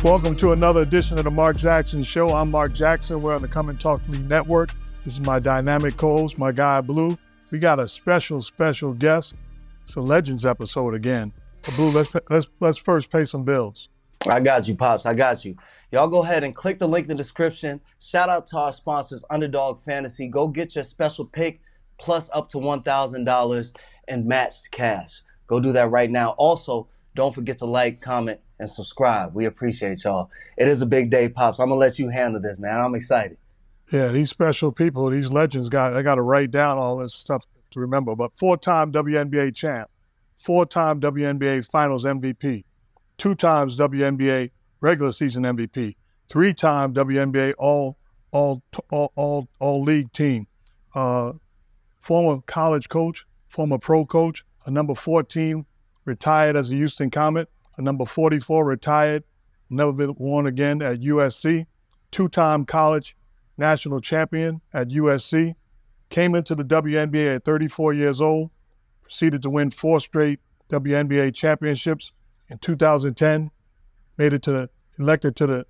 Welcome to another edition of the Mark Jackson Show. I'm Mark Jackson. We're on the Come and Talk to Me Network. This is my dynamic co-host, my guy Blue. We got a special guest. It's a Legends episode again. But Blue, let's first pay some bills. I got you, Pops. I got you. Y'all go ahead and click the link in the description. Shout out to our sponsors, Underdog Fantasy. Go get your special pick plus up to $1,000 in matched cash. Go do that right now. Also, don't forget to like, comment, and subscribe. We appreciate y'all. It is a big day, Pops. I'm going to let you handle this, man. I'm excited. Yeah, these special people, these legends, I got to write down all this stuff to remember. But four-time WNBA champ, four-time WNBA Finals MVP, two times WNBA regular season MVP, three-time WNBA all-league team, former college coach, former pro coach, a number 14, retired as a Houston Comet, a number 44, retired, never been worn again at USC, two-time college national champion at USC, came into the WNBA at 34 years old, proceeded to win 4 straight WNBA championships. In 2010, elected to the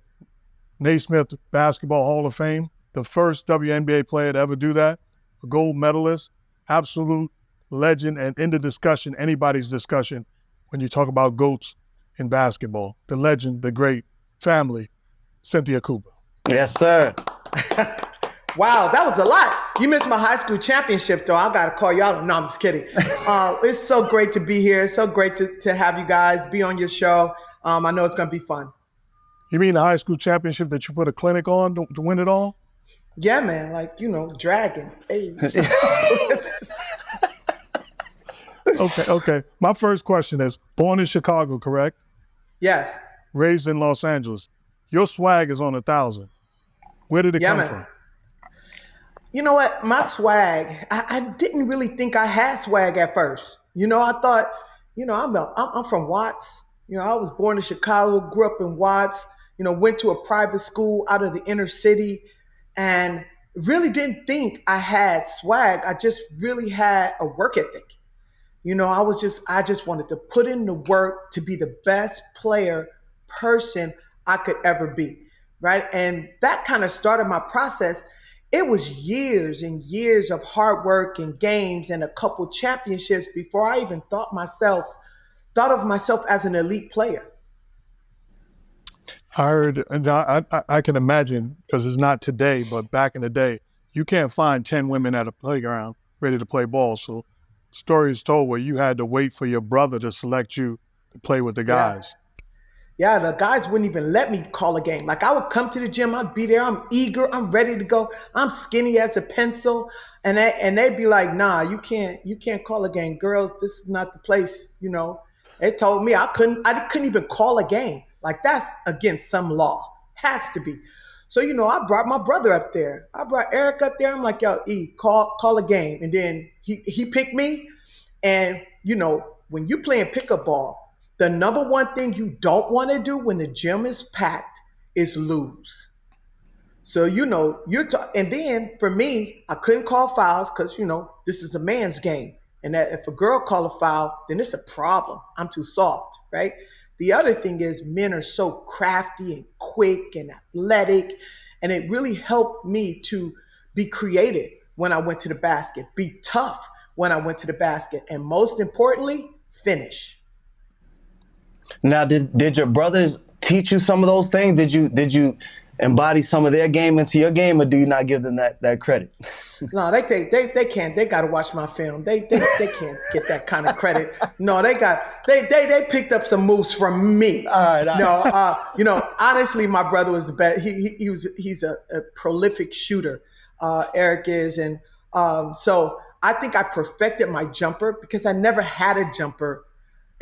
Naismith Basketball Hall of Fame, the first WNBA player to ever do that, a gold medalist, absolute legend, and in the discussion, anybody's discussion, when you talk about GOATs in basketball, the legend, the great family, Cynthia Cooper. Yes, sir. Wow, that was a lot. You missed my high school championship, though. I got to call you out. No, I'm just kidding. It's so great to be here. It's so great to have you guys be on your show. I know it's going to be fun. You mean the high school championship that you put a clinic on to win it all? Yeah, man. Like, dragon. Hey. Okay. My first question is, born in Chicago, correct? Yes. Raised in Los Angeles. Your swag is on 1,000. Where did it come from? You know what? My swag, I didn't really think I had swag at first. I thought, I'm from Watts. I was born in Chicago, grew up in Watts, went to a private school out of the inner city, and really didn't think I had swag. I just really had a work ethic. I just wanted to put in the work to be the best person I could ever be, right? And that kind of started my process. It was years and years of hard work and games and a couple championships before I even thought of myself as an elite player. I heard, and I can imagine, because it's not today, but back in the day, you can't find 10 women at a playground ready to play ball. So stories told where you had to wait for your brother to select you to play with the guys. Yeah, the guys wouldn't even let me call a game. Like, I would come to the gym, I'd be there, I'm eager, I'm ready to go. I'm skinny as a pencil. And they'd be like, nah, you can't call a game. Girls, this is not the place, They told me I couldn't even call a game. Like, that's against some law. Has to be. So, I brought my brother up there. I brought Eric up there. I'm like, yo, call a game. And then he picked me. And, when you playing pickup ball, the number one thing you don't want to do when the gym is packed is lose. So, and then for me, I couldn't call fouls because, this is a man's game. And that if a girl call a foul, then it's a problem. I'm too soft, right? The other thing is men are so crafty and quick and athletic. And it really helped me to be creative when I went to the basket, be tough when I went to the basket, and most importantly, finish. Now, did your brothers teach you some of those things? Did you embody some of their game into your game, or do you not give them that credit? No, they can't. They got to watch my film. They can't get that kind of credit. No, they picked up some moves from me. All right. No, honestly, my brother was the best. He's a prolific shooter. Eric is, and so I think I perfected my jumper because I never had a jumper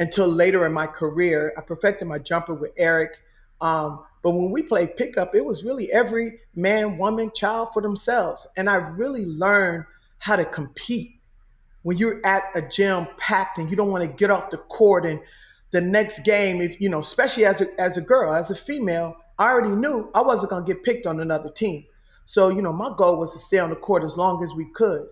until later in my career. I perfected my jumper with Eric. But when we played pickup, it was really every man, woman, child for themselves. And I really learned how to compete. When you're at a gym packed and you don't want to get off the court, and the next game, if especially as a girl, as a female, I already knew I wasn't going to get picked on another team. So, my goal was to stay on the court as long as we could.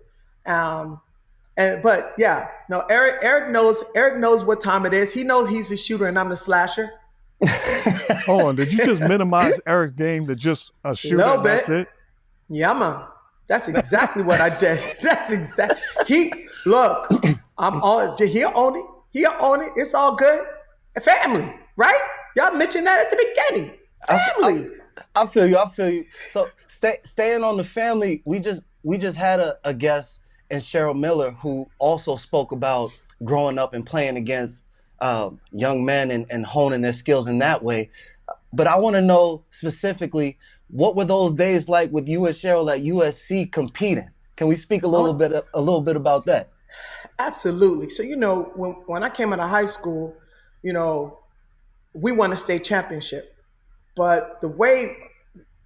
But yeah, no, Eric knows what time it is. He knows he's the shooter and I'm the slasher. Hold on, did you just minimize Eric's game to just a shooter Little and that's bit. it? Yeah, man. That's exactly what I did. That's exactly. Look, I'm on. He'll own it. He'll own it. It's all good. Family, right? Y'all mentioned that at the beginning. Family. I feel you. I feel you. So staying on the family, we just had a guest in Cheryl Miller who also spoke about growing up and playing against young men and honing their skills in that way. But I want to know specifically, what were those days like with you and Cheryl at USC competing? Can we speak a little bit about that? Absolutely. So when I came out of high school, we won a state championship. But the way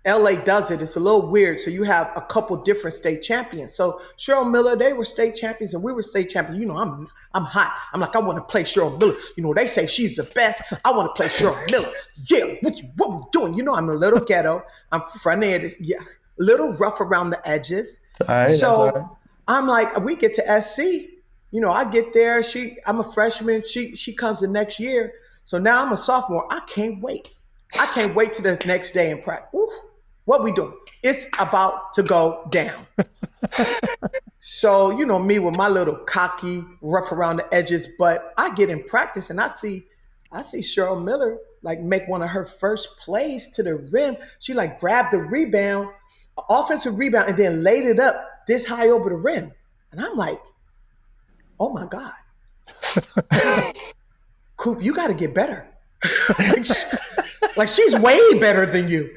LA does it, it's a little weird. So you have a couple different state champions. So Cheryl Miller, they were state champions and we were state champions. I'm hot. I'm like, I want to play Cheryl Miller. They say she's the best. I want to play Cheryl Miller. Yeah, what we doing? I'm a little ghetto. I'm front-ended. Yeah, a little rough around the edges. All right, so I'm like, we get to SC. I get there. I'm a freshman. She comes the next year. So now I'm a sophomore. I can't wait. I can't wait to the next day in practice. Ooh, what we doing? It's about to go down. So, me with my little cocky, rough around the edges, but I get in practice and I see Cheryl Miller make one of her first plays to the rim. She grabbed the rebound, offensive rebound, and then laid it up this high over the rim. And I'm like, oh my God. Coop, you got to get better. She's way better than you.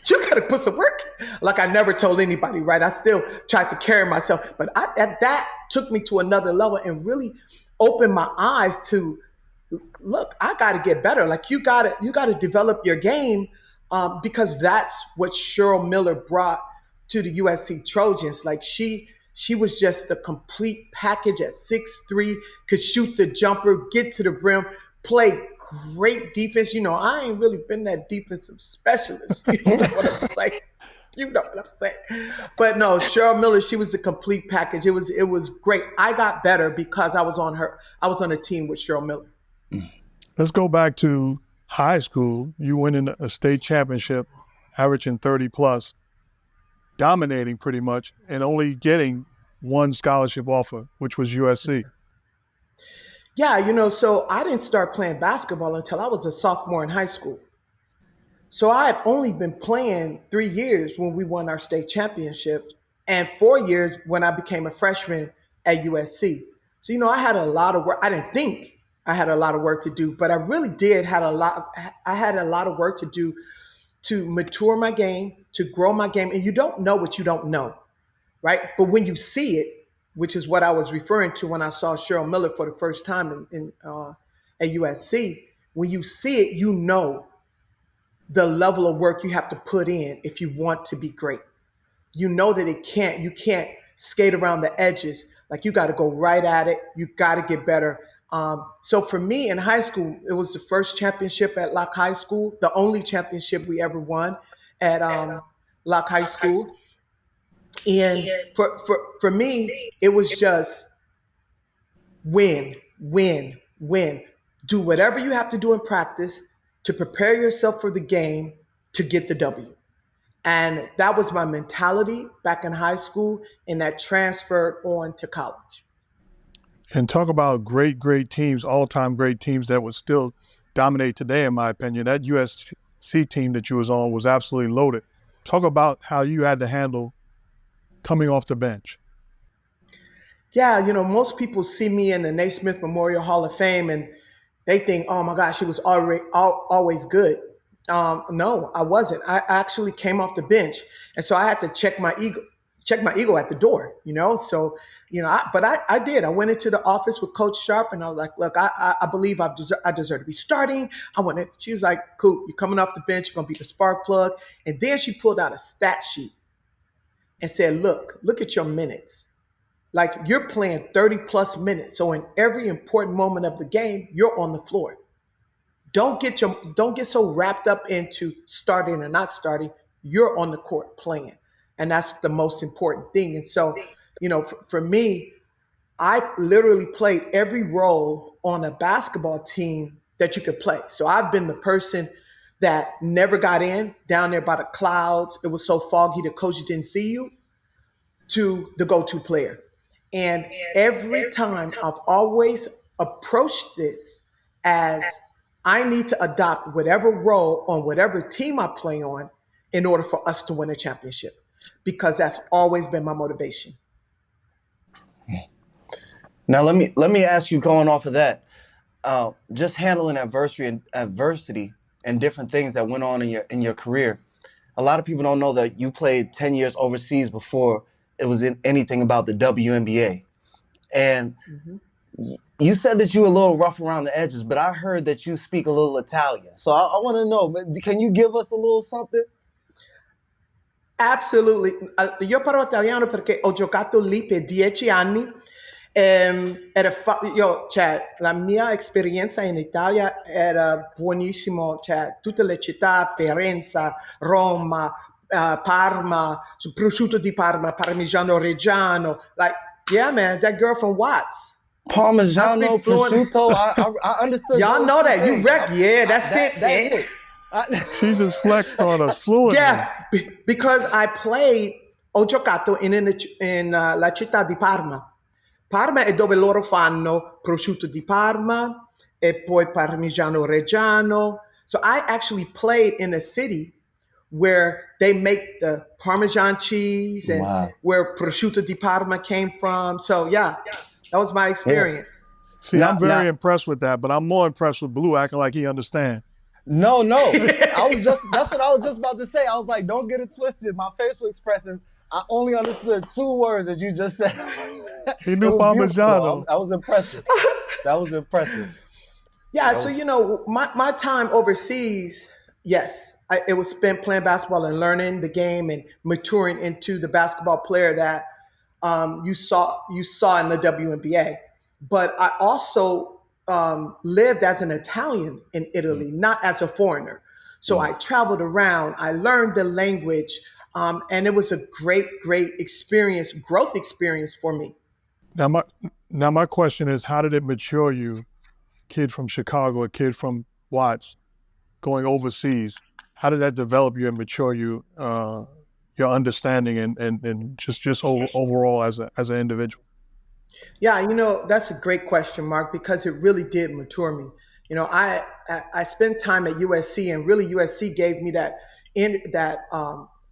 You got to put some work. I never told anybody, right? I still tried to carry myself. But that took me to another level and really opened my eyes to, look, I got to get better. You got to develop your game because that's what Cheryl Miller brought to the USC Trojans. She was just the complete package at 6'3", could shoot the jumper, get to the rim, play great defense. I ain't really been that defensive specialist. You know what I'm saying? You know what I'm saying. But no, Cheryl Miller, she was the complete package. It was great. I got better because I was on a team with Cheryl Miller. Let's go back to high school. You winning a state championship, averaging 30 plus, dominating pretty much, and only getting one scholarship offer, which was USC. Yeah, so I didn't start playing basketball until I was a sophomore in high school. So I had only been playing 3 years when we won our state championship and 4 years when I became a freshman at USC. So, I had a lot of work. I didn't think I had a lot of work to do, but I really did I had a lot of work to do to mature my game, to grow my game. And you don't know what you don't know, right? But when you see it, which is what I was referring to when I saw Cheryl Miller for the first time at USC. When you see it, you know the level of work you have to put in if you want to be great. You know that you can't skate around the edges. You got to go right at it. You got to get better. So for me in high school, it was the first championship at Locke High School, the only championship we ever won at Locke High School. And for me, it was just win. Do whatever you have to do in practice to prepare yourself for the game to get the W. And that was my mentality back in high school, and that transferred on to college. And talk about great teams, all-time great teams that would still dominate today, in my opinion. That USC team that you was on was absolutely loaded. Talk about how you had to handle coming off the bench. Yeah, most people see me in the Naismith Memorial Hall of Fame and they think, oh my gosh, he was always good. No, I wasn't. I actually came off the bench. And so I had to check my ego at the door, So, I did. I went into the office with Coach Sharp and I was like, look, I believe I deserve to be starting. She was like, Coop, you're coming off the bench. You're going to be the spark plug. And then she pulled out a stat sheet and said, look at your minutes. You're playing 30 plus minutes. So in every important moment of the game, you're on the floor. Don't get so wrapped up into starting or not starting. You're on the court playing. And that's the most important thing. And so, for me, I literally played every role on a basketball team that you could play. So I've been the person that never got in, down there by the clouds. It was so foggy the coach didn't see you, to the go-to player. And every time I've always approached this as I need to adopt whatever role on whatever team I play on in order for us to win a championship, because that's always been my motivation. Now let me ask you, going off of that, just handling adversity and different things that went on in your career. A lot of people don't know that you played 10 years overseas before it was in anything about the WNBA. And you said that you were a little rough around the edges, but I heard that you speak a little Italian. So I want to know, can you give us a little something? Absolutely. Io parlo italiano perché ho giocato lì per 10 anni. Cioè, la mia esperienza in Italia era buonissimo, cioè tutte le città, Firenze, Roma, Parma, prosciutto di Parma, Parmigiano Reggiano. Like, yeah, man, that girl from Watts. Parmigiano, prosciutto, I understood. Y'all know that. You wreck. Yeah, that's it. She just flexed on us fluently. Yeah, because I played, ho giocato in la città di Parma. Parma è dove loro fanno prosciutto di Parma e poi Parmigiano Reggiano. So I actually played in a city where they make the Parmesan cheese and where prosciutto di Parma came from. So yeah, that was my experience. See, I'm very impressed with that, but I'm more impressed with Blue acting like he understands. No. That's what I was just about to say. I was like, don't get it twisted. My facial expressions, I only understood 2 words that you just said. He knew Parmigiano. That was impressive. Yeah, so, my time overseas, yes, it was spent playing basketball and learning the game and maturing into the basketball player that you saw in the WNBA. But I also lived as an Italian in Italy, not as a foreigner. So I traveled around, I learned the language, and it was a great experience, growth experience for me. Now my question is, how did it mature you, kid from Chicago, a kid from Watts, going overseas? How did that develop you and mature you, your understanding and just overall as an individual? Yeah, that's a great question, Mark, because it really did mature me. I spent time at USC, and really USC gave me that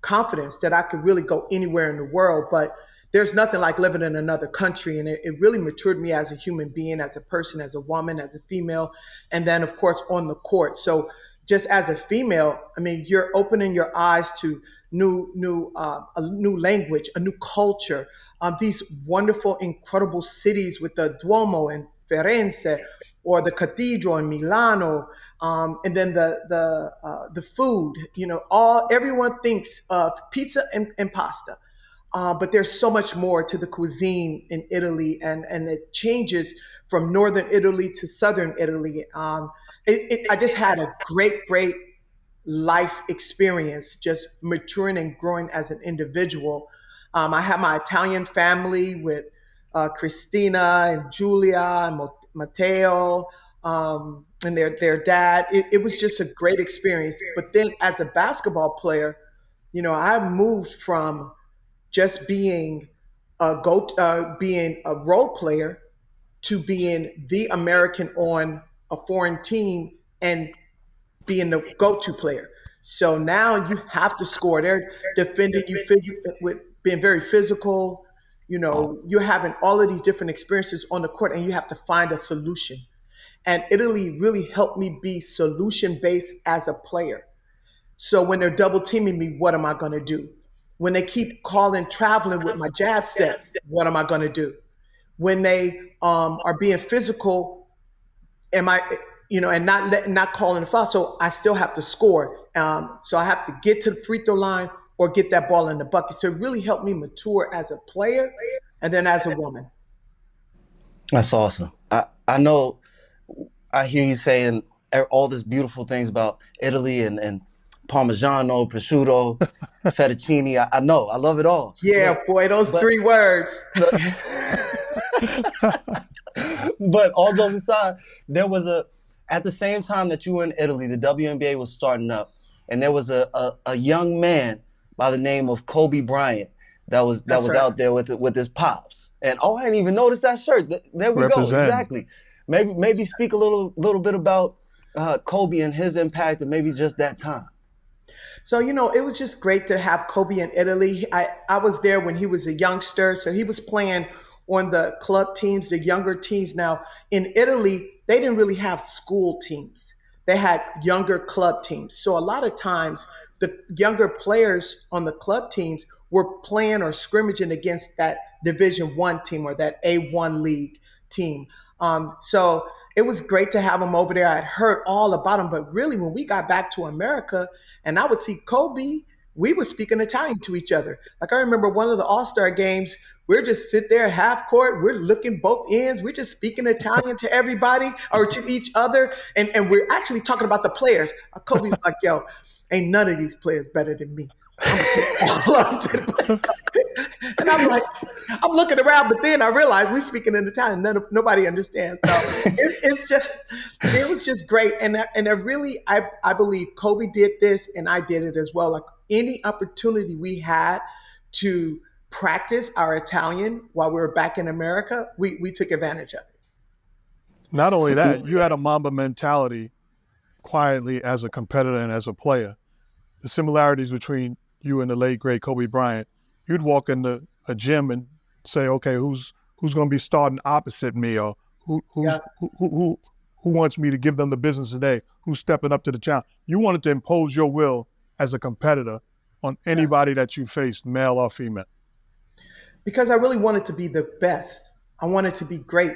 confidence that I could really go anywhere in the world. But there's nothing like living in another country, and it really matured me as a human being, as a person, as a woman, as a female, and then of course on the court. So just as a female, I mean, you're opening your eyes to a new language, a new culture, these wonderful, incredible cities with the Duomo in Firenze, or the cathedral in Milano, and then the food. Everyone thinks of pizza and pasta, but there's so much more to the cuisine in Italy, and it changes from northern Italy to southern Italy. I just had a great life experience, just maturing and growing as an individual. I have my Italian family with Christina and Julia and Matteo, and their dad. It was just a great experience. But then as a basketball player, I moved from just being a role player to being the American on a foreign team and being the go-to player. So now you have to score. They're defending you with being very physical. You're having all of these different experiences on the court, and you have to find a solution. And Italy really helped me be solution-based as a player. So when they're double teaming me, what am I going to do? When they keep traveling with my jab step, what am I going to do? When they are being physical, and not calling a foul, so I still have to score. So I have to get to the free throw line or get that ball in the bucket. So it really helped me mature as a player and then as a woman. That's awesome. I know, I hear you saying all these beautiful things about Italy and Parmigiano, prosciutto, fettuccine. I know, I love it all. Yeah, boy, those 3 words. But all jokes aside, there was at the same time that you were in Italy, the WNBA was starting up, and there was a young man by the name of Kobe Bryant that was right. out there with his pops. And I didn't even notice that shirt. There we go. Exactly. Maybe speak a little bit about Kobe and his impact, and maybe just that time. So, it was just great to have Kobe in Italy. I was there when he was a youngster, so he was playing on the club teams, the younger teams. Now, in Italy, they didn't really have school teams. They had younger club teams. So a lot of times, the younger players on the club teams were playing or scrimmaging against that Division I team or that A1 league team. So it was great to have him over there. I'd heard all about him, but really when we got back to America and I would see Kobe, we were speaking Italian to each other. Like I remember one of the All-Star games, we're just sit there half court, we're looking both ends, we're just speaking Italian to everybody or to each other. And we're actually talking about the players. Kobe's like, yo, ain't none of these players better than me. And I'm like, I'm looking around, but then I realized we're speaking in Italian. Nobody understands. So it was just great. And I believe Kobe did this and I did it as well. Like any opportunity we had to practice our Italian while we were back in America, we took advantage of it. Not only that, you had a Mamba mentality quietly as a competitor and as a player. The similarities between you and the late, great Kobe Bryant, you'd walk into a gym and say, okay, who's going to be starting opposite me, or who wants me to give them the business today? Who's stepping up to the challenge? You wanted to impose your will as a competitor on anybody that you faced, male or female. Because I really wanted to be the best. I wanted to be great.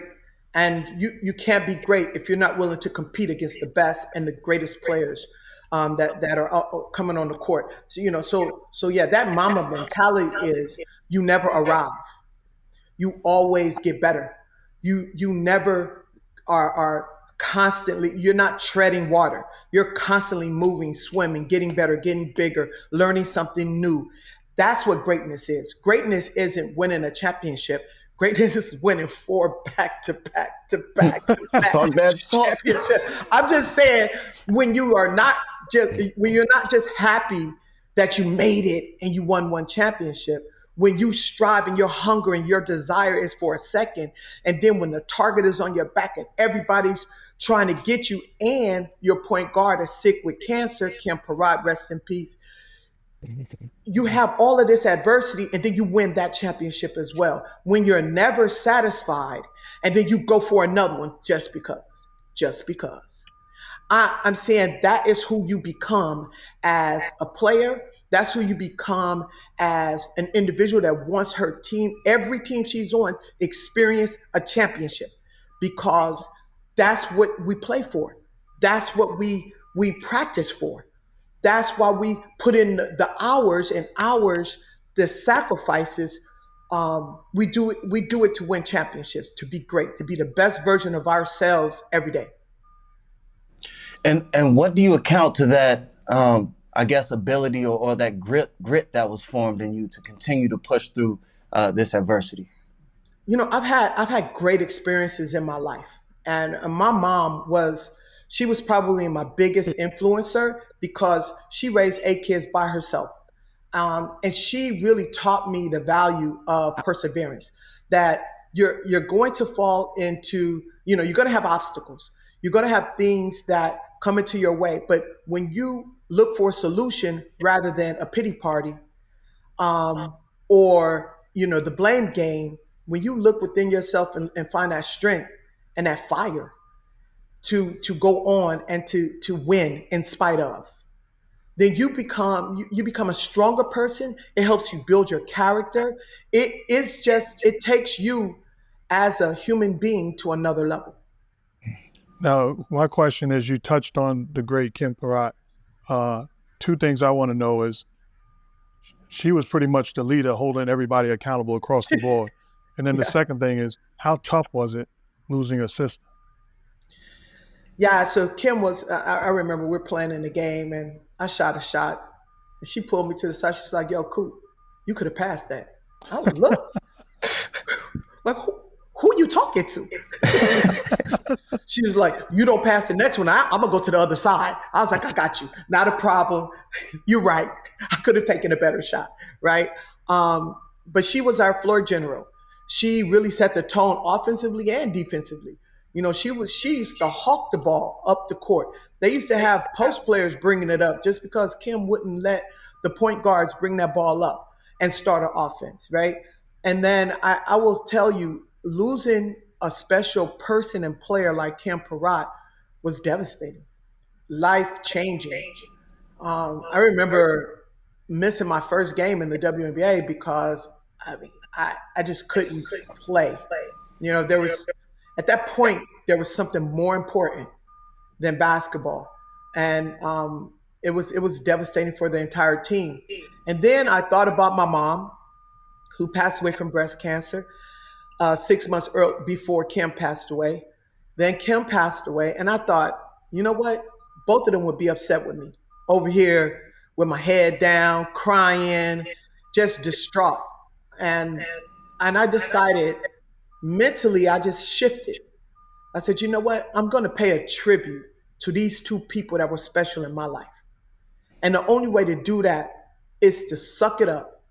And you can't be great if you're not willing to compete against the best and the greatest players that are coming on the court. So yeah, that Mamba mentality is you never arrive. You always get better. You never are constantly, you're not treading water. You're constantly moving, swimming, getting better, getting bigger, learning something new. That's what greatness is. Greatness isn't winning a championship. Greatness is winning 4 back-to-back championships. I'm just saying, when you're not just happy that you made it and you won one championship, when you strive and your hunger and your desire is for a second, and then when the target is on your back and everybody's trying to get you, and your point guard is sick with cancer, Kim Perrot, rest in peace. You have all of this adversity and then you win that championship as well. When you're never satisfied and then you go for another one just because. I'm saying that is who you become as a player. That's who you become as an individual that wants her team, every team she's on, experience a championship, because that's what we play for. That's what we practice for. That's why we put in the hours, the sacrifices. We do it to win championships, to be great, to be the best version of ourselves every day. And what do you account to that, I guess, ability or that grit that was formed in you to continue to push through this adversity? I've had great experiences in my life, and my mom was probably my biggest influencer because she raised 8 kids by herself. And she really taught me the value of perseverance, that you're going to fall into, you're going to have obstacles. You're going to have things that come into your way. But when you look for a solution rather than a pity party or, the blame game, when you look within yourself and find that strength and that fire to go on and to win in spite of, then you become a stronger person. It helps you build your character. It takes you as a human being to another level. Now, my question is, you touched on the great Kim Perrot. 2 things I want to know is, she was pretty much the leader, holding everybody accountable across the board. And then the second thing is, how tough was it losing a sister? Yeah, so Kim was, I remember we're playing in the game and I shot a shot and she pulled me to the side. She's like, yo, Coop, you could have passed that. I was look. Like, who are you talking to? She was like, you don't pass the next one, I'm gonna go to the other side. I was like, I got you, not a problem. You're right. I could have taken a better shot, right? But she was our floor general. She really set the tone offensively and defensively. You know, she used to hawk the ball up the court. They used to have post players bringing it up just because Kim wouldn't let the point guards bring that ball up and start an offense, right? And then I will tell you, losing a special person and player like Kim Perrot was devastating, life-changing. I remember missing my first game in the WNBA because I just couldn't play. You know, at that point, there was something more important than basketball. And it was devastating for the entire team. And then I thought about my mom, who passed away from breast cancer 6 months before Kim passed away. Then Kim passed away, and I thought, you know what? Both of them would be upset with me over here with my head down, crying, just distraught. And I decided mentally, I just shifted. I said, you know what? I'm going to pay a tribute to these two people that were special in my life. And the only way to do that is to suck it up,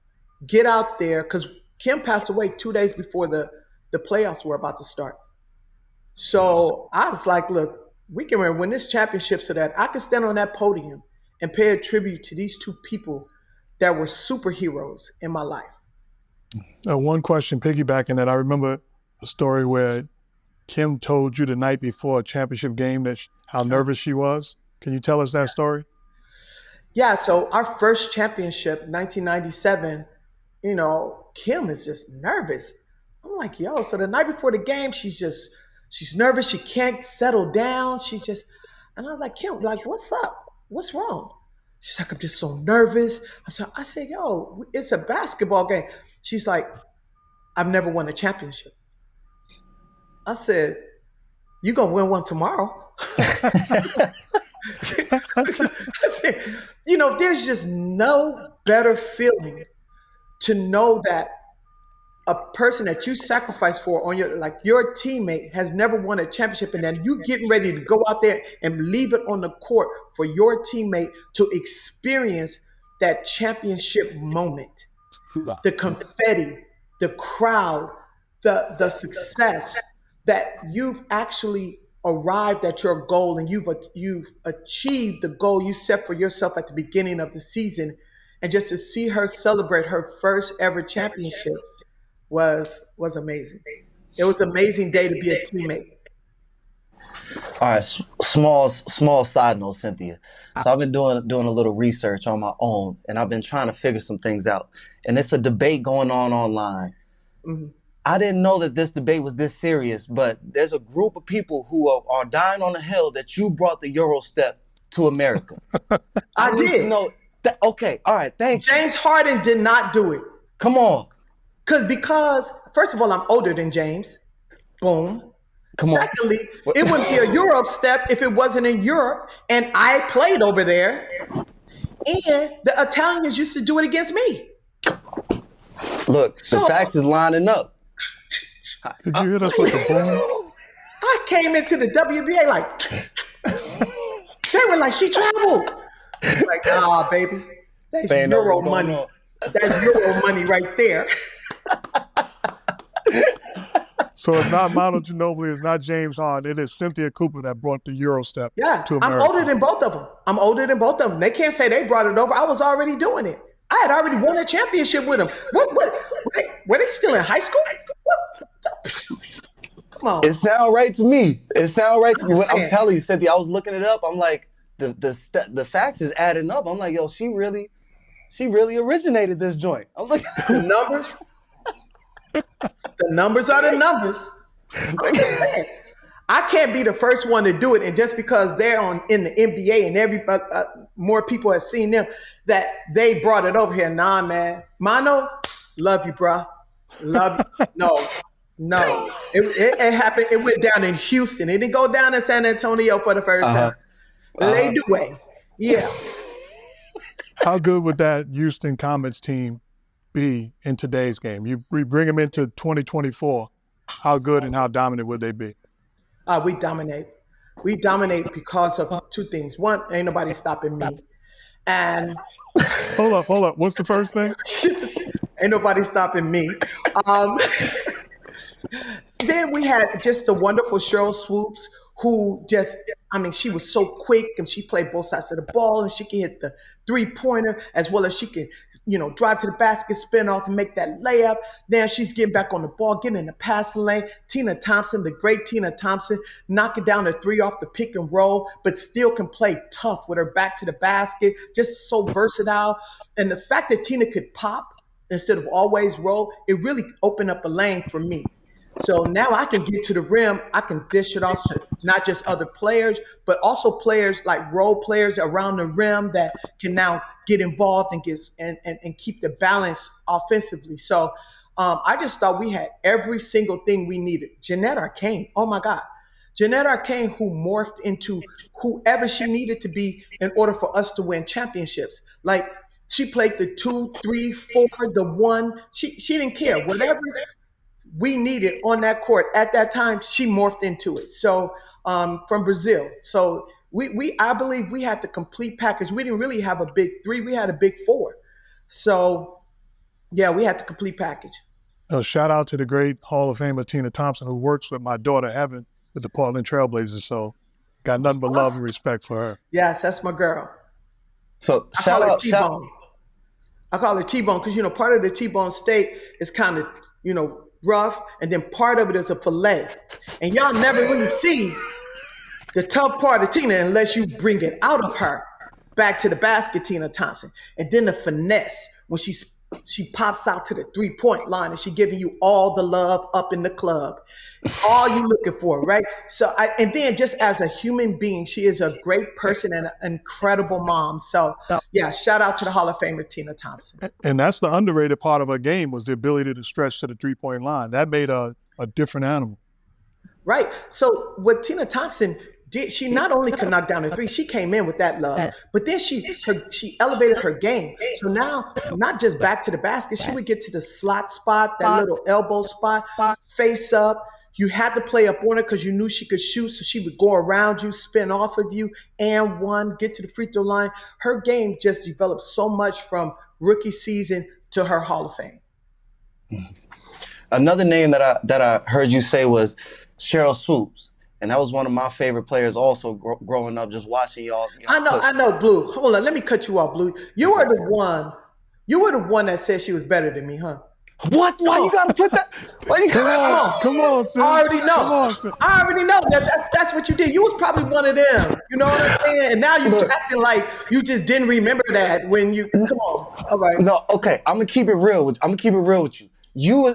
get out there, because Kim passed away 2 days before the playoffs were about to start. So I was like, look, we can win this championship so that I can stand on that podium and pay a tribute to these two people that were superheroes in my life. One question piggybacking that, I remember a story where Kim told you the night before a championship game how nervous she was. Can you tell us that story? Yeah, so our first championship, 1997, you know, Kim is just nervous. I'm like, yo, so the night before the game, she's nervous. She can't settle down. And I was like, Kim, like, what's up? What's wrong? She's like, I'm just so nervous. I said, yo, it's a basketball game. She's like, I've never won a championship. I said, you gonna win one tomorrow. I said, you know, there's just no better feeling to know that a person that you sacrifice for on your teammate has never won a championship, and then you getting ready to go out there and leave it on the court for your teammate to experience that championship moment. The confetti, the crowd, the success that you've actually arrived at your goal, and you've achieved the goal you set for yourself at the beginning of the season. And just to see her celebrate her first ever championship was amazing. It was an amazing day to be a teammate. All right, small side note, Cynthia. So I've been doing a little research on my own, and I've been trying to figure some things out. And it's a debate going on online. Mm-hmm. I didn't know that this debate was this serious, but there's a group of people who are dying on the hill that you brought the Euro step to America. I did. Know that, okay, all right, thank you. James Harden did not do it. Come on. Because first of all, I'm older than James. Boom. Secondly, it would be a Europe step if it wasn't in Europe, and I played over there, and the Italians used to do it against me. Look, the facts is lining up. Did you hit us with a boom? I came into the WNBA like, they were like, she traveled. Like, baby, that's Euro money. That's Euro money right there. So it's not Manu Ginobili, it's not James Harden, it is Cynthia Cooper that brought the Euro step to America. I'm older than both of them. They can't say they brought it over. I was already doing it. I had already won a championship with them. What? Were they still in high school? What? Come on. It sound right to me. I'm telling you, Cynthia, I was looking it up. I'm like, the facts is adding up. I'm like, yo, she really originated this joint. I'm like, the numbers. The numbers are the numbers. I can't be the first one to do it, and just because they're in the NBA and more people have seen them, that they brought it over here. Nah, man. Mano, love you, bro. Love you. No. It happened. It went down in Houston. It didn't go down in San Antonio for the first time. They do it. Yeah. How good would that Houston Comets team be in today's game? We bring them into 2024. How good and how dominant would they be? We dominate. We dominate because of two things. One, ain't nobody stopping me. And Hold up. What's the first thing? just, ain't nobody stopping me. Um, Then we had just the wonderful Cheryl Swoops, who just, I mean, she was so quick and she played both sides of the ball and she can hit the 3-pointer as well as she can, drive to the basket, spin off and make that layup. Then she's getting back on the ball, getting in the passing lane. Tina Thompson, the great Tina Thompson, knocking down a 3 off the pick and roll, but still can play tough with her back to the basket, just so versatile. And the fact that Tina could pop instead of always roll, it really opened up a lane for me. So now I can get to the rim. I can dish it off to not just other players, but also players like role players around the rim that can now get involved and keep the balance offensively. So I just thought we had every single thing we needed. Jeanette Arcane, oh my God. Jeanette Arcane, who morphed into whoever she needed to be in order for us to win championships. Like, she played the 2, 3, 4, the 1. She didn't care. Whatever we needed on that court at that time, she morphed into it. So from Brazil. So I believe we had the complete package. We didn't really have a big 3. We had a big 4. So yeah, we had the complete package. Shout out to the great Hall of Famer Tina Thompson, who works with my daughter Evan with the Portland Trailblazers. So got nothing but love and respect for her. Yes, that's my girl. So I call her T-Bone. I call her T-Bone because, part of the T-Bone steak is kind of, rough, and then part of it is a fillet. And y'all never really see the tough part of Tina unless you bring it out of her back to the basket, Tina Thompson. And then the finesse when she pops out to the 3-point line and she giving you all the love up in the club. All you looking for, right? So and then just as a human being, she is a great person and an incredible mom. So yeah, shout out to the Hall of Famer Tina Thompson. And that's the underrated part of her game, was the ability to stretch to the 3-point line. That made her a different animal. Right. So what Tina Thompson did, she not only could knock down a 3, she came in with that love, but then she elevated her game. So now, not just back to the basket, she would get to the slot spot, that little elbow spot, face up. You had to play up on her because you knew she could shoot, so she would go around you, spin off of you, and get to the free throw line. Her game just developed so much from rookie season to her Hall of Fame. Another name that I heard you say was Cheryl Swoops. And that was one of my favorite players also growing up, just watching y'all. I know, Blue. Hold on, let me cut you off, Blue. You were the one that said she was better than me, huh? What? Why you gotta put that? Why you Come on, Sid. I already know. I already know that's what you did. You was probably one of them. You know what I'm saying? And now you're acting like you just didn't remember that when you come on. All right. No, okay. I'm gonna keep it real with you.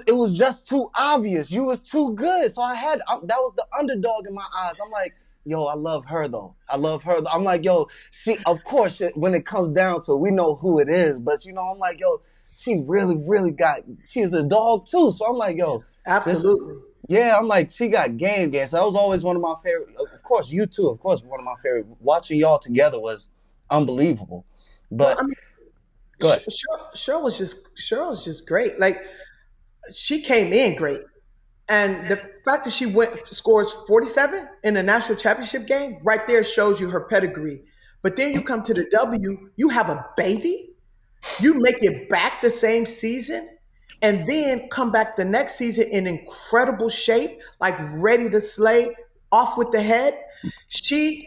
It was just too obvious. You was too good. So that was the underdog in my eyes. I'm like, yo, I love her though. I'm like, yo, see, of course, when it comes down to it, we know who it is. But I'm like, yo, she really, really she's a dog too. So I'm like, yo. Absolutely. I'm like, she got game. So that was always one of my favorite. Of course, you too. Of course, one of my favorite. Watching y'all together was unbelievable. But go ahead. Cheryl was just great. Like, she came in great. And the fact that she scores 47 in the national championship game, right there shows you her pedigree. But then you come to the W, you have a baby, you make it back the same season, and then come back the next season in incredible shape, like ready to slay, off with the head. She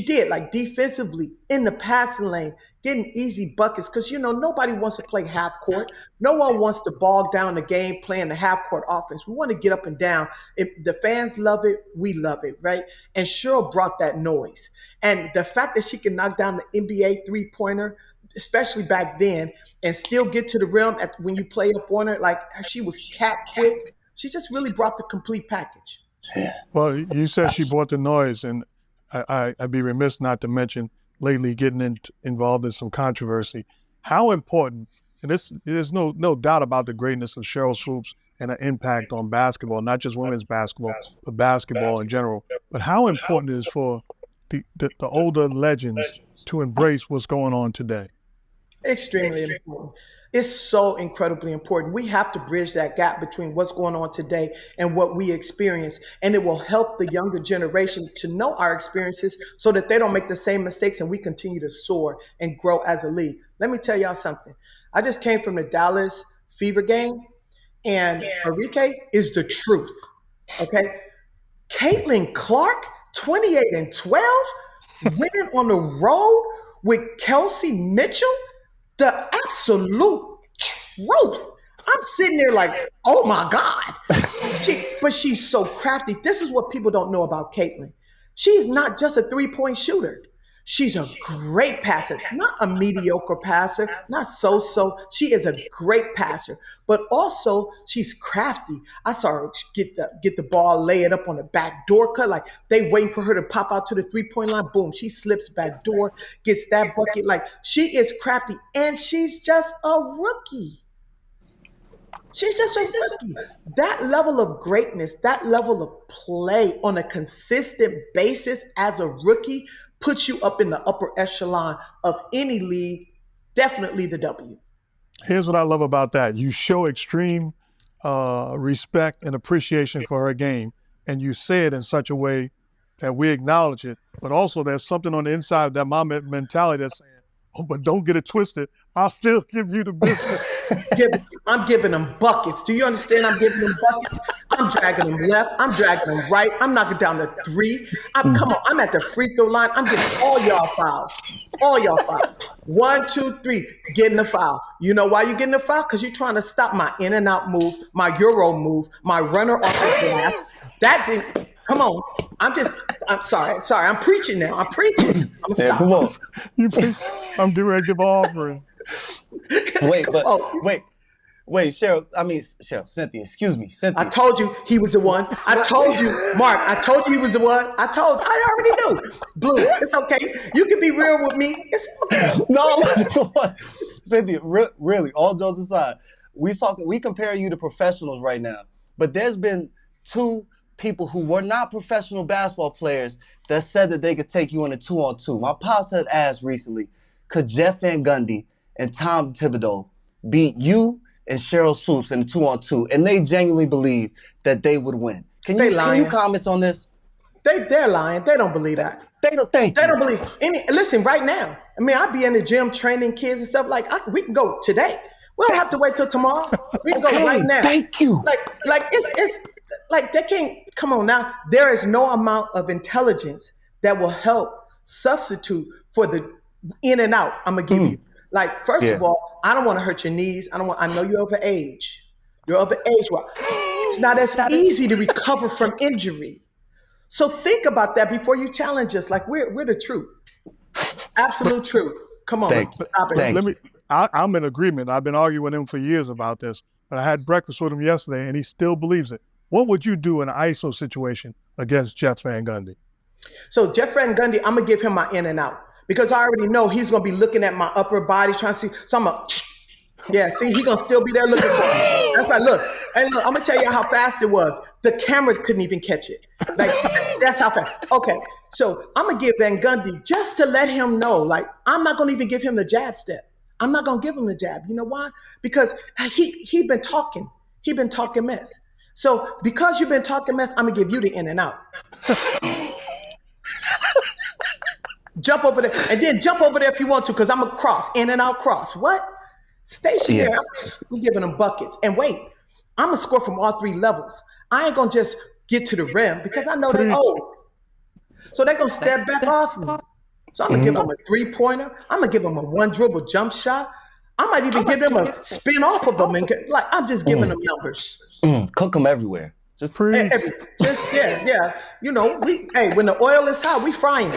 did, like, defensively in the passing lane, getting easy buckets, because nobody wants to play half court. No one wants to bog down the game playing the half court offense. We want to get up and down. If the fans love it, we love it, right? And Cheryl brought that noise. And the fact that she can knock down the NBA 3-pointer, especially back then, and still get to the rim when you play up on her, like, she was cat quick. She just really brought the complete package. Yeah. Well, you said she brought the noise, and I'd be remiss not to mention lately getting involved in some controversy. How important, and there's no doubt about the greatness of Cheryl Swoops and her impact on basketball, not just women's basketball, but basketball in general. But how important it is for the older legends to embrace what's going on today? Extremely important. It's so incredibly important. We have to bridge that gap between what's going on today and what we experience. And it will help the younger generation to know our experiences so that they don't make the same mistakes and we continue to soar and grow as a league. Let me tell y'all something. I just came from the Dallas Fever game, and Enrique is the truth. Okay. Caitlin Clark, 28-12, winning on the road with Kelsey Mitchell, the absolute truth. I'm sitting there like, oh my God. But she's so crafty. This is what people don't know about Caitlin. She's not just a three-point shooter. She's a great passer, not a mediocre passer, not so-so. She is a great passer, but also she's crafty. I saw her get the ball, lay it up on the back door cut, like they waiting for her to pop out to the three-point line. Boom, she slips back door, gets that bucket. Like, she is crafty, and she's just a rookie. She's just a rookie. That level of greatness, that level of play on a consistent basis as a rookie puts you up in the upper echelon of any league, definitely the W. Here's what I love about that. You show extreme respect and appreciation for her game, and you say it in such a way that we acknowledge it, but also there's something on the inside of that my mentality that's saying, oh, but don't get it twisted. I'll still give you the business. I'm giving them buckets. Do you understand? I'm giving them buckets. I'm dragging them left. I'm dragging them right. I'm knocking down the three. Come on. I'm at the free throw line. I'm getting all y'all fouls. All y'all fouls. 1, 2, 3. Getting the foul. You know why you're getting the foul? Because you're trying to stop my in and out move, my Euro move, my runner off the glass. That didn't. Come on. I'm sorry. I'm preaching now. I'm preaching. I'm gonna stop. Come on. I'm getting ready to give an offering. Wait, Cheryl, Cynthia, excuse me, Cynthia. I told you he was the one. I told you, Mark, I told you he was the one. I already knew. Blue, it's okay. You can be real with me. It's okay. No, I wasn't the one. Cynthia, really, all jokes aside, we compare you to professionals right now, but there's been 2 people who were not professional basketball players that said that they could take you in a 2-on-2. My pops had asked recently, could Jeff Van Gundy and Tom Thibodeau beat you and Cheryl Swoops in a 2-on-2? And they genuinely believe that they would win. Can you comment on this? They're lying. They don't believe that. They don't believe any. Listen, right now, I mean, I'd be in the gym training kids and stuff. Like, we can go today. We don't have to wait till tomorrow. We can go right now. Thank you. Like it's like they can't. Come on now. There is no amount of intelligence that will help substitute for the in and out I'm gonna give you. Like, first of all, I don't want to hurt your knees. I know you're over age. You're over age. Well, it's not as easy to recover from injury. So think about that before you challenge us. Like, we're the truth. Absolute truth. Come on. Stop it. I'm in agreement. I've been arguing with him for years about this, but I had breakfast with him yesterday and he still believes it. What would you do in an ISO situation against Jeff Van Gundy? So Jeff Van Gundy, I'm going to give him my in and out because I already know he's going to be looking at my upper body trying to see. So I'm going to, see, he's going to still be there looking for me. That's right. Look, I'm going to tell you how fast it was. The camera couldn't even catch it. Like, that's how fast. Okay. So I'm going to give Van Gundy just to let him know, like, I'm not going to even give him the jab step. I'm not going to give him the jab. You know why? Because he been talking. He been talking mess. So because you've been talking mess, I'm going to give you the in and out. Jump over there. And then jump over there if you want to, because I'm going to cross. In and out cross. What? Station there. I'm giving them buckets. And wait, I'm going to score from all 3 levels. I ain't going to just get to the rim because I know they're old. So they're going to step back off me. So I'm going to give them a 3-pointer. I'm going to give them a 1-dribble jump shot. I might even give them a spin off of them. And I'm just giving them numbers. Cook them everywhere. Just preach. Yeah. You know, when the oil is hot, we frying.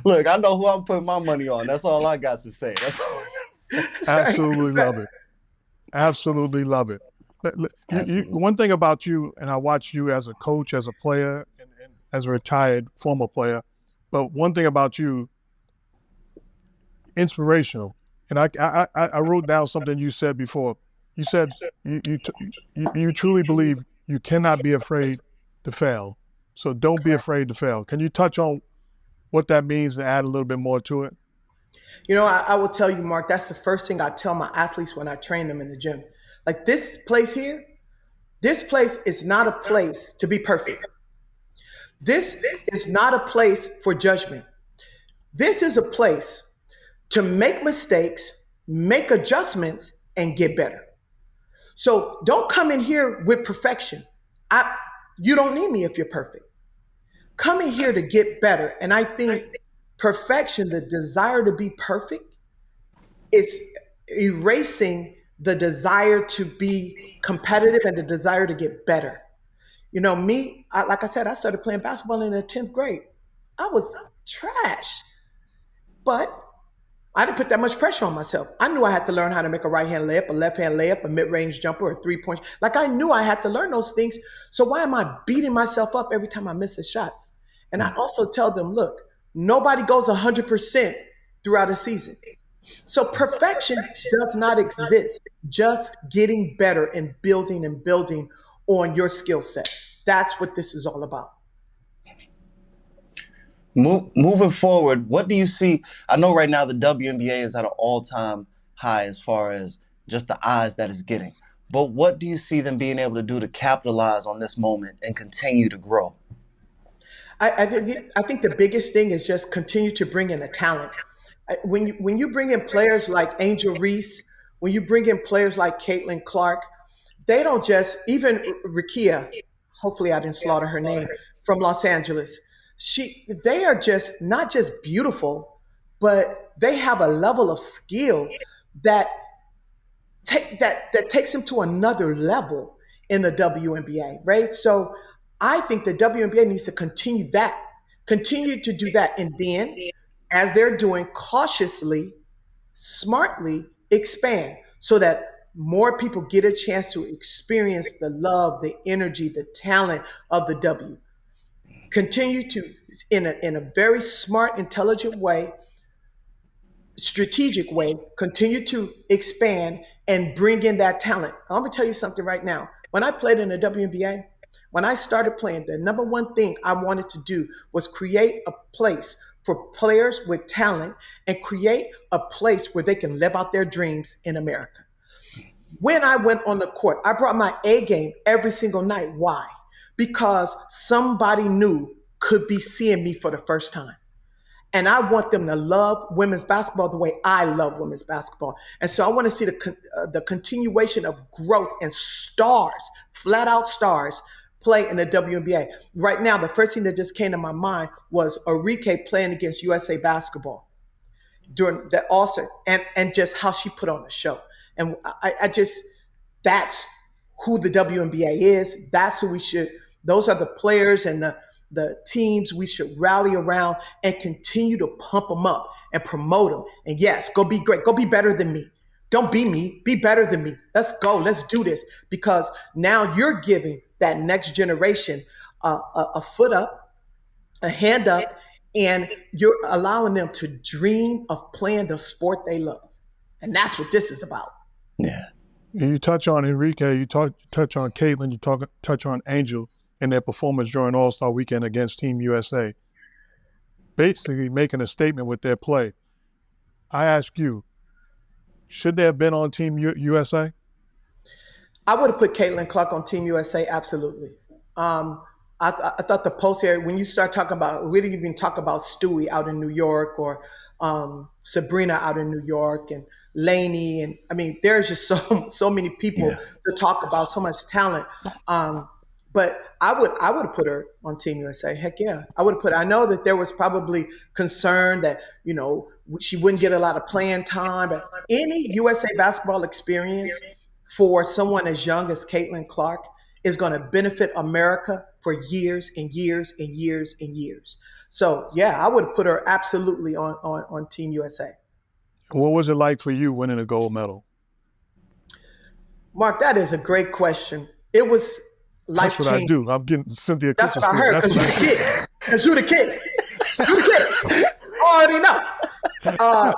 Look, I know who I'm putting my money on. That's all I got to say. That's all I got to say. Absolutely love it. Absolutely love it. One thing about you, and I watched you as a coach, as a player, and as a retired former player, but one thing about you, inspirational. And I wrote down something you said before. You said you truly believe you cannot be afraid to fail. So don't be afraid to fail. Can you touch on what that means and add a little bit more to it? You know, I will tell you, Mark, that's the first thing I tell my athletes when I train them in the gym. Like this place here, this place is not a place to be perfect. This is not a place for judgment. This is a place to make mistakes, make adjustments, and get better. So don't come in here with perfection. You don't need me if you're perfect. Come in here to get better. And I think perfection, the desire to be perfect, is erasing the desire to be competitive and the desire to get better. You know, me, like I said, I started playing basketball in the 10th grade. I was trash, but I didn't put that much pressure on myself. I knew I had to learn how to make a right hand layup, a left hand layup, a mid range jumper, a 3-point. Like I knew I had to learn those things. So why am I beating myself up every time I miss a shot? And I also tell them, look, nobody goes 100% throughout a season. So perfection does not exist. Just getting better and building on your skill set. That's what this is all about. Moving forward, what do you see? I know right now the WNBA is at an all-time high as far as just the eyes that it's getting. But what do you see them being able to do to capitalize on this moment and continue to grow? I think the biggest thing is just continue to bring in the talent. When you bring in players like Angel Reese, when you bring in players like Caitlin Clark, they don't just, even Rikia, hopefully I didn't slaughter her name, from Los Angeles. They are just not just beautiful, but they have a level of skill that takes them to another level in the WNBA, right? So I think the WNBA needs to continue to do that. And then, as they're doing, cautiously, smartly expand so that more people get a chance to experience the love, the energy, the talent of the W. Continue to, in a very smart, intelligent way, strategic way, continue to expand and bring in that talent. I'm gonna tell you something right now. When I played in the WNBA, when I started playing, the number one thing I wanted to do was create a place for players with talent and create a place where they can live out their dreams in America. When I went on the court, I brought my A game every single night. Why? Because somebody new could be seeing me for the first time. And I want them to love women's basketball the way I love women's basketball. And so I want to see the continuation of growth and stars, flat out stars, play in the WNBA. Right now, the first thing that just came to my mind was Enrique playing against USA Basketball during the All-Star and just how she put on the show. And I just, that's who the WNBA is. That's who those are the players and the teams we should rally around and continue to pump them up and promote them. And yes, go be great. Go be better than me. Don't be me. Be better than me. Let's go. Let's do this. Because now you're giving that next generation a foot up, a hand up, and you're allowing them to dream of playing the sport they love. And that's what this is about. Yeah. You touch on Enrique, you touch on Caitlin, you touch on Angel and their performance during All-Star Weekend against Team USA, basically making a statement with their play. I ask you, should they have been on Team USA? I would have put Caitlin Clark on Team USA, absolutely. I thought the post area, when you start talking about, we didn't even talk about Stewie out in New York or Sabrina out in New York and Lainey. And I mean, there's just so many people to talk about, so much talent. But I would have put her on Team USA. Heck yeah, I would have put her. I know that there was probably concern that, you know, she wouldn't get a lot of playing time, but any USA basketball experience for someone as young as Caitlin Clark is going to benefit America for years and years and years and years. So yeah, I would have put her absolutely on Team USA. What was it like for you winning a gold medal? Mark, that is a great question. It was life-changing. That's what I do. I'm getting Cynthia Cooper. That's what I heard, because you're the kid. Because you're the kid. You're the kid. Already know.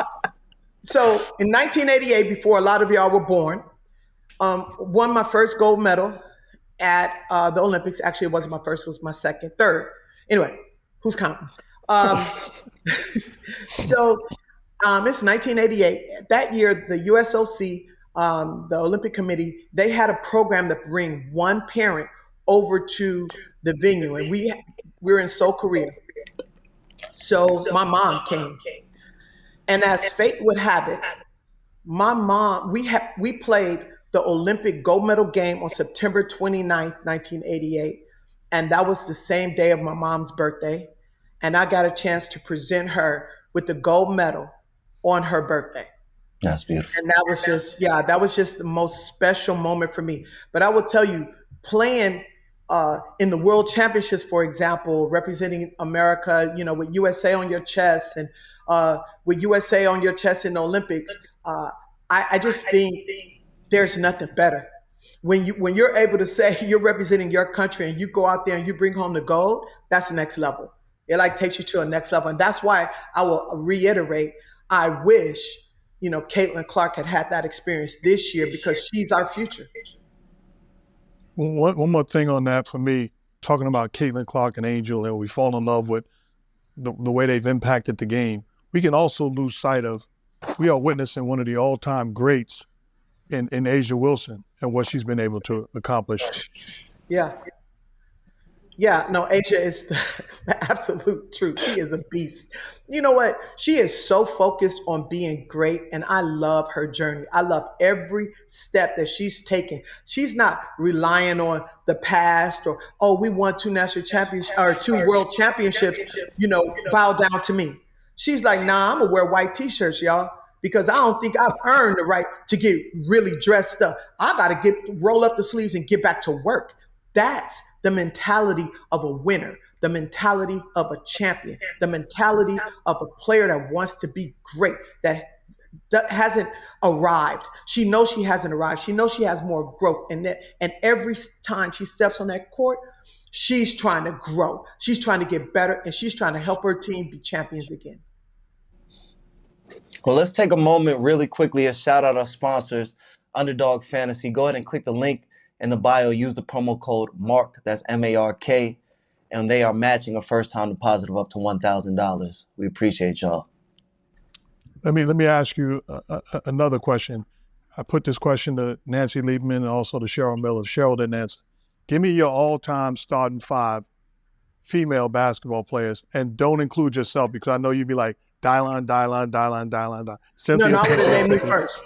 So in 1988, before a lot of y'all were born, won my first gold medal at the Olympics. Actually, it wasn't my first, it was my second, third. Anyway, who's counting? Um, so it's 1988. That year, the USOC, the Olympic Committee, they had a program to bring one parent over to the venue, and we were in Seoul, Korea. So my mom came, and as fate would have it, my mom, we played the Olympic gold medal game on September 29th, 1988. And that was the same day of my mom's birthday. And I got a chance to present her with the gold medal on her birthday. That's beautiful. And that was just the most special moment for me. But I will tell you, playing in the World Championships, for example, representing America, with USA on your chest and with USA on your chest in the Olympics, I just think there's nothing better. When you're able to say you're representing your country and you go out there and you bring home the gold, that's the next level. It like takes you to a next level. And that's why I will reiterate, I wish, Caitlin Clark had that experience this year because she's our future. One more thing on that for me, talking about Caitlin Clark and Angel, and we fall in love with the way they've impacted the game. We can also lose sight of, we are witnessing one of the all-time greats in Asia Wilson and what she's been able to accomplish. Yeah. No, Asia is the absolute truth. She is a beast. You know what? She is so focused on being great, and I love her journey. I love every step that she's taken. She's not relying on the past or, we won 2 national championships or 2 world championships, bow down to me. She's like, nah, I'm gonna wear white t-shirts, y'all, because I don't think I've earned the right to get really dressed up. I gotta roll up the sleeves and get back to work. That's the mentality of a winner, the mentality of a champion, the mentality of a player that wants to be great, that hasn't arrived. She knows she hasn't arrived. She knows she has more growth. And every time she steps on that court, she's trying to grow. She's trying to get better, and she's trying to help her team be champions again. Well, let's take a moment really quickly and shout out our sponsors, Underdog Fantasy. Go ahead and click the link in the bio. Use the promo code MARK, that's M-A-R-K, and they are matching a first-time deposit of up to $1,000. We appreciate y'all. Let me ask you another question. I put this question to Nancy Liebman and also to Cheryl Miller. Cheryl didn't answer. Give me your all-time starting 5 female basketball players, and don't include yourself because I know you'd be like, Dylan. Cynthia, no, I would have named me first.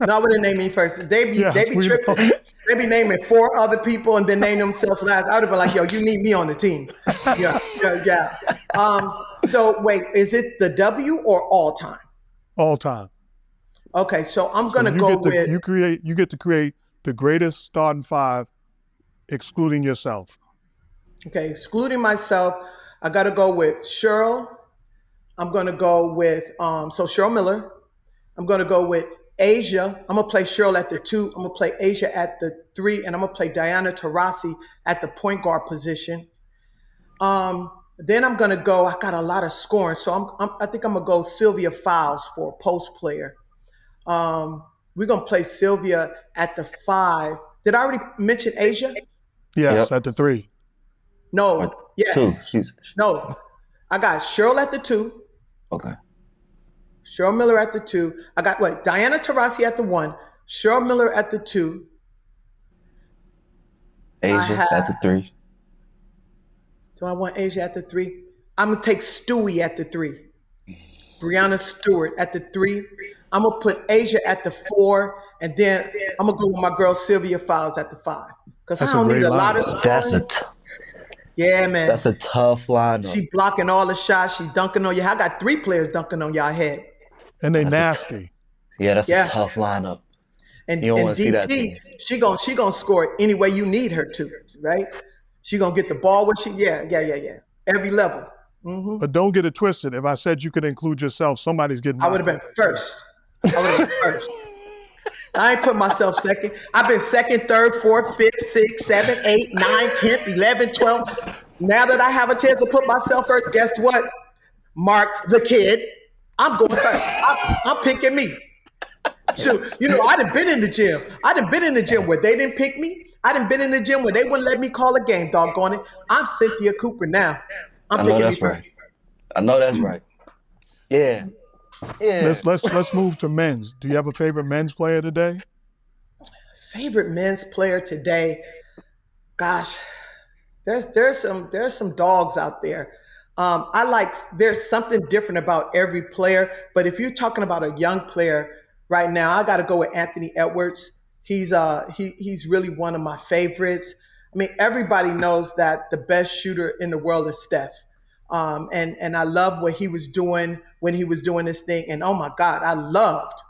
No, I would have named me first. They be tripping. They be naming 4 other people and then name themselves last. I would have been like, yo, you need me on the team. Yeah. So wait, is it the W or all time? All time. Okay, so I'm gonna go with you get to create the greatest starting 5, excluding yourself. Okay, excluding myself, I gotta go with Cheryl. I'm gonna go with Cheryl Miller. I'm gonna go with Asia. I'm gonna play Cheryl at the 2. I'm gonna play Asia at the 3, and I'm gonna play Diana Taurasi at the point guard position. Then I'm gonna go. I got a lot of scoring, so I think I'm gonna go Sylvia Fowles for a post player. We're gonna play Sylvia at the 5. Did I already mention Asia? Yes, at the 3. No. Yes. 2. No. I got Cheryl at the 2. Okay. Cheryl Miller at the 2. I got Diana Taurasi at the 1. Cheryl Miller at the 2. Asia at the 3. Do I want Asia at the 3? I'm gonna take Stewie at the 3. Brianna Stewart at the 3. I'm gonna put Asia at the 4, and then I'm gonna go with my girl Sylvia Fowles at the 5. Because I don't need a lot of scoring. Yeah, man. That's a tough lineup. She blocking all the shots. She dunking on you. I got 3 players dunking on y'all head. And they nasty. That's a tough lineup. And you don't want to see that. She gonna score any way you need her to, right? She gonna get the ball where every level. Mm-hmm. But don't get it twisted. If I said you could include yourself, somebody's getting. I would have been first. I ain't put myself second. I've been second, third, fourth, fifth, sixth, 7th, 8th, 9th, 10th, 11th, 12th. Now that I have a chance to put myself first, guess what? Mark the kid. I'm going first. I'm picking me. So, I done been in the gym. I done been in the gym where they didn't pick me. I done been in the gym where they wouldn't let me call a game, doggone it. I'm Cynthia Cooper now. I'm picking me first. I know that's right. Yeah. Yeah. Let's move to men's. Do you have a favorite men's player today? Favorite men's player today? Gosh, there's some dogs out there. There's something different about every player, but if you're talking about a young player right now, I got to go with Anthony Edwards. He's really one of my favorites. I mean, everybody knows that the best shooter in the world is Steph. And I love what he was doing when he was doing this thing. And oh my God, I loved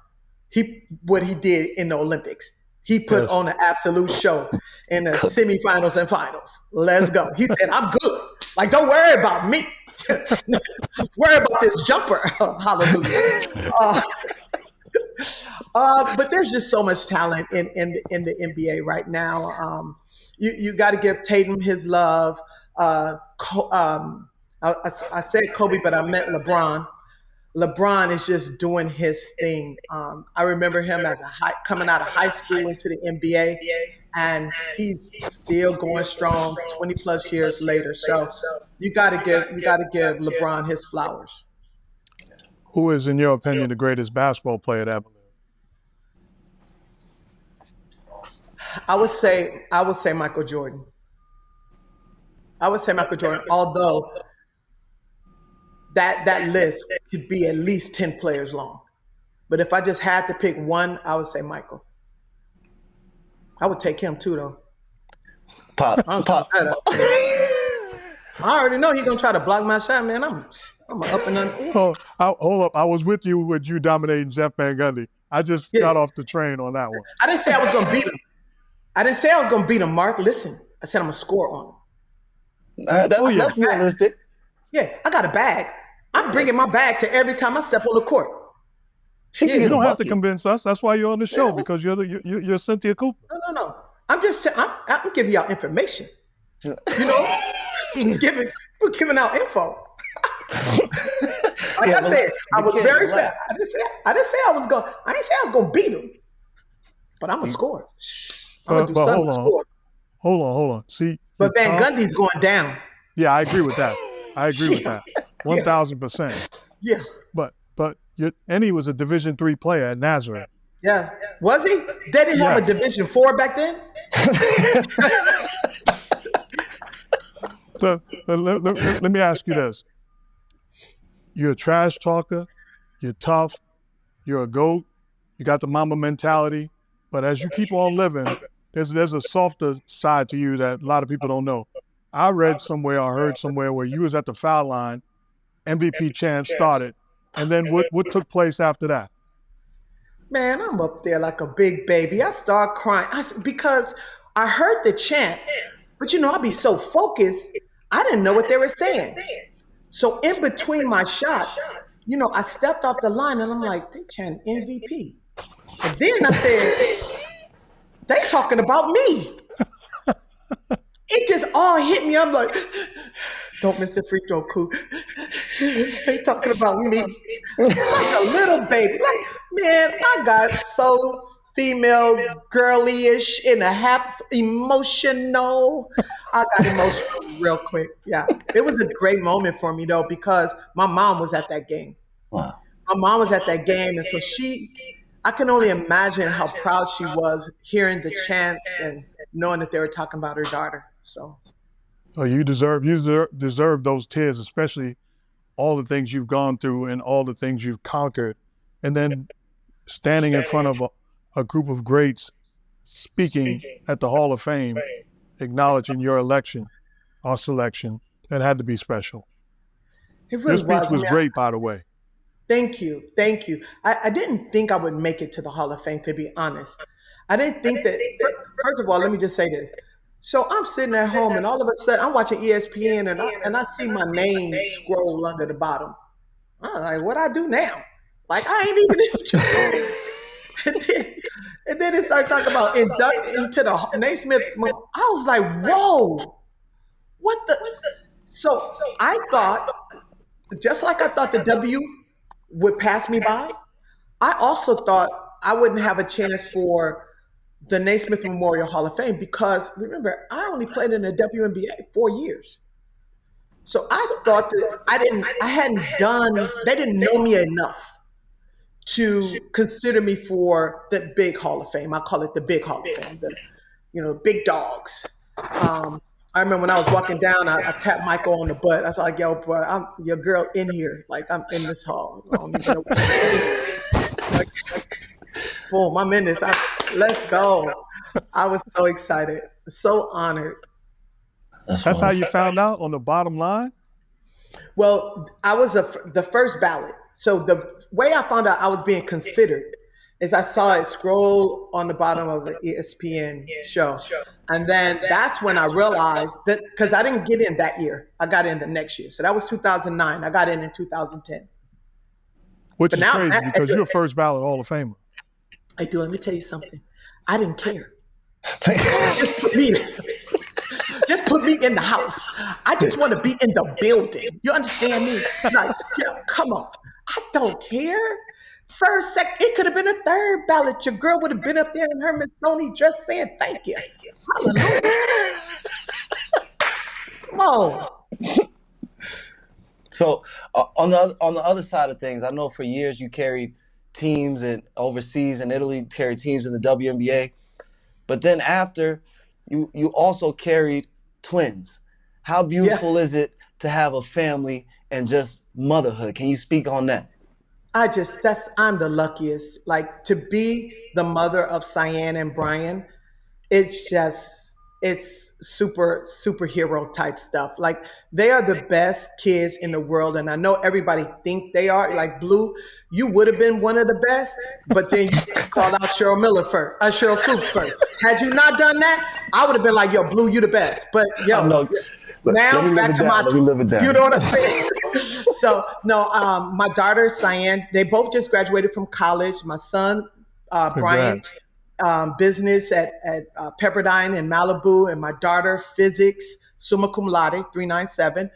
what he did in the Olympics. He put on an absolute show in the semifinals and finals. Let's go. He said, I'm good. Like, don't worry about me. Worry about this jumper. Hallelujah. But there's just so much talent in the NBA right now. You got to give Tatum his love. I said Kobe, but I meant LeBron. LeBron is just doing his thing. I remember him as coming out of high school into the NBA, and he's still going strong 20 plus years later. So you got to give LeBron his flowers. Who is, in your opinion, the greatest basketball player to ever live? I would say Michael Jordan. Although that list could be at least 10 players long. But if I just had to pick one, I would say Michael. I would take him too, though. Pop. I already know he's gonna try to block my shot, man. I'm up and under. Hold up. I was with you dominating Jeff Van Gundy. I just got off the train on that one. I didn't say I was gonna beat him. Mark. Listen, I said I'm gonna score on him. That's realistic. Yeah, I got a bag. I'm bringing my bag to every time I step on the court. You don't have to convince us. That's why you're on the show, because you're Cynthia Cooper. No. I'm giving y'all information. You know, we're giving out info. Like I said, I was very special. I didn't say I was gonna beat him, but I'm gonna score. I'm gonna do something to score. Hold on. See, but Van Gundy's going down. Yeah, I agree with that. 1,000%. Yeah. And he was a Division III player at Nazareth. Yeah. Was he? They didn't have a Division IV back then? So let me ask you this. You're a trash talker. You're tough. You're a GOAT. You got the Mamba mentality. But as you keep on living, there's a softer side to you that a lot of people don't know. I read somewhere or heard somewhere where you was at the foul line, MVP chant started, and then what took place after that? Man, I'm up there like a big baby. I start crying because I heard the chant, but I'd be so focused, I didn't know what they were saying. So in between my shots, I stepped off the line and I'm like, they chant MVP. And then I said, they talking about me. It just all hit me. I'm like, don't miss the free throw, Coop. They talking about me. Like a little baby. Like, man, I got so female, girly-ish, and a half emotional. I got emotional real quick. Yeah. It was a great moment for me, though, because my mom was at that game. Wow. My mom was at that game, and so I can only imagine how proud she was hearing the chants and knowing that they were talking about her daughter. So, you deserve those tears, especially all the things you've gone through and all the things you've conquered, and then standing in front of a group of greats, speaking at the Hall of Fame, acknowledging your election, our selection. That had to be special. It really Your speech was great, by the way. Thank you. I didn't think I would make it to the Hall of Fame, to be honest. I didn't think that. First of all, let me just say this. So I'm sitting at home, and all of a sudden, I'm watching ESPN, and I see my name scroll under the bottom. I'm like, what I do now? Like, I ain't even and then it started talking about inducted into the Naismith. I was like, whoa, what the? So I thought, just like I thought the W would pass me by, I also thought I wouldn't have a chance for the Naismith Memorial Hall of Fame because, remember, I only played in the WNBA 4 years. So I thought that they didn't know me enough to consider me for the big Hall of Fame. I call it the big Hall of Fame, big dogs. I remember when I was walking down, I tapped Michael on the butt. I was like, yo, bro, I'm your girl in here. Like, I'm in this hall. I don't even know what like, boom, I'm in this. Let's go. I was so excited, so honored. That's how you found out on the bottom line? Well, I was the first ballot. So the way I found out I was being considered is I saw it scroll on the bottom of an ESPN show. And then that's when I realized that, because I didn't get in that year. I got in the next year. So that was 2009. I got in 2010. Which is crazy because you're a first ballot Hall of Famer. Hey, dude, let me tell you something. I didn't care. Just put me in. Just put me in the house. I just want to be in the building. You understand me? Like, yeah, come on. I don't care. First, second, it could have been a third ballot. Your girl would have been up there in her Miss Sony dress saying thank you. Hallelujah. Come on. So on the other side of things, I know for years you carried teams and overseas in Italy, carried teams in the WNBA, but then after you also carried twins. How beautiful is it to have a family and just motherhood? Can you speak on that? I'm the luckiest. Like, to be the mother of Cyan and Brian, it's superhero type stuff. Like, they are the best kids in the world. And I know everybody think they are. Like, Blue, you would have been one of the best, but then you called out Cheryl Swoops first. Had you not done that, I would have been like, yo, Blue, you the best. But yo, now back to let me live it down. You know what I'm saying? So no, my daughter Cyan, they both just graduated from college. My son Brian, business at Pepperdine in Malibu, and my daughter physics, summa cum laude, 397,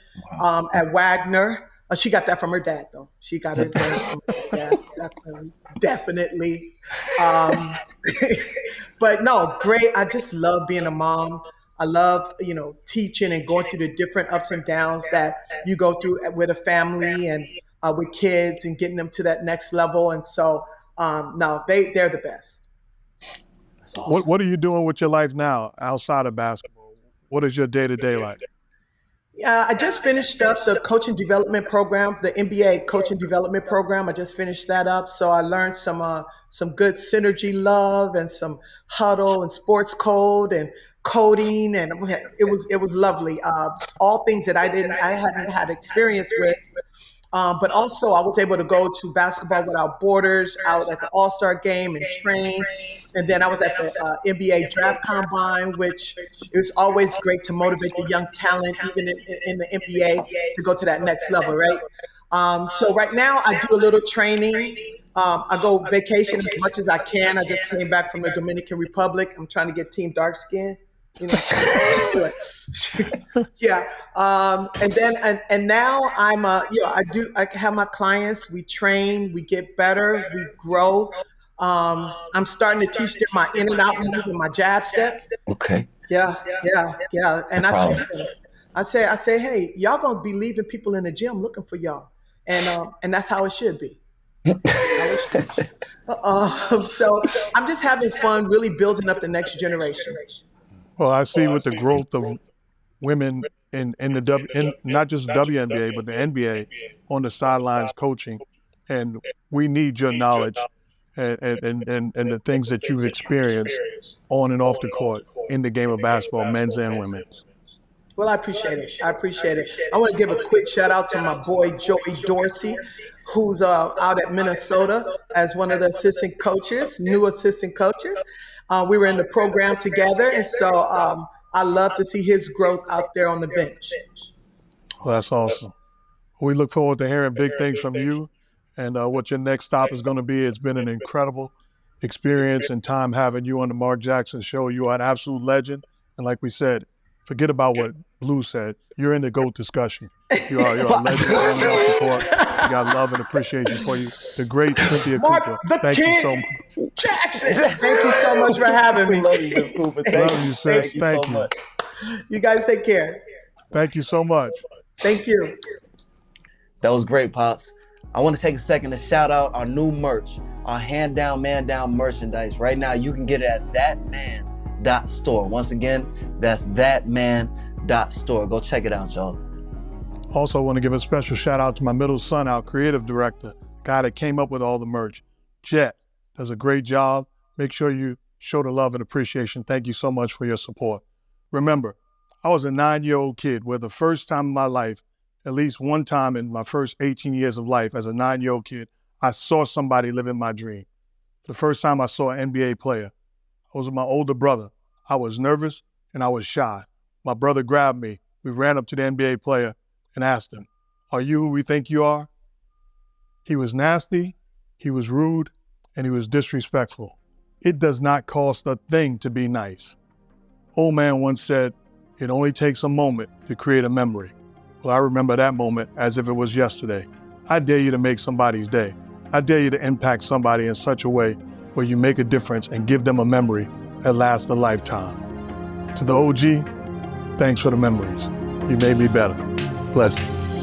at Wagner. She got that from her dad, though. She got it from her dad, definitely. But no, great. I just love being a mom. I love, teaching and going through the different ups and downs that you go through with a family and with kids and getting them to that next level. And so, no, they're the best. Awesome. What are you doing with your life now outside of basketball? What is your day-to-day like? Yeah, I just finished up the coaching development program, the NBA coaching development program. I just finished that up. So I learned some good synergy love and some huddle and sports code and coding, and it was lovely. All things that I hadn't had experience with. But also I was able to go to Basketball Without Borders out at the All-Star game and train. And then I was at the NBA Draft Combine, which is always great to motivate the young talent, even in the NBA, to go to that next level, right? So right now I do a little training. I go vacation as much as I can. I just came back from the Dominican Republic. I'm trying to get Team Dark Skin. Yeah. And now I have my clients, we train, we get better, we grow. I'm starting to teach them my in and out move and my jab steps. Okay. Yeah. And I say, hey, y'all gonna be leaving people in the gym looking for y'all. And that's how it should be. So I'm just having fun, really building up the next generation. Well, I see with the growth of women in not just WNBA, but the NBA on the sidelines coaching, and we need your knowledge and the things that you've experienced on and off the court in the game of basketball, men's and women's. Well, I appreciate it. I want to give a quick shout out to my boy, Joey Dorsey, who's out at Minnesota as one of the new assistant coaches. We were in the program together, and so I love to see his growth out there on the bench. Well, that's awesome. We look forward to hearing big things from you and what your next stop is going to be. It's been an incredible experience and time having you on the Mark Jackson Show. You are an absolute legend. And like we said, forget about what Blue said. You're in the GOAT discussion. You're a legend on the court. We got love and appreciation for you. The great Cynthia Cooper. Thank you so much. Jackson. Thank you so much for having me. Love you, Ms. Cooper. Love you, sis. Thank you. You guys take care. Thank you so much. Thank you. That was great, Pops. I want to take a second to shout out our new merch, our hand down, man down merchandise. Right now, you can get it at thatman.store. Once again, that's thatman.store. Go check it out, y'all. Also, I want to give a special shout out to my middle son, our creative director, guy that came up with all the merch. Jet does a great job. Make sure you show the love and appreciation. Thank you so much for your support. Remember, I was a 9-year-old kid where the first time in my life, at least one time in my first 18 years of life as a 9-year-old kid, I saw somebody living my dream. The first time I saw an NBA player, I was with my older brother. I was nervous and I was shy. My brother grabbed me. We ran up to the NBA player and asked him, "Are you who we think you are?" He was nasty, he was rude, and he was disrespectful. It does not cost a thing to be nice. Old man once said, "It only takes a moment to create a memory." Well, I remember that moment as if it was yesterday. I dare you to make somebody's day. I dare you to impact somebody in such a way where you make a difference and give them a memory that lasts a lifetime. To the OG, thanks for the memories. You made me better. Blessings.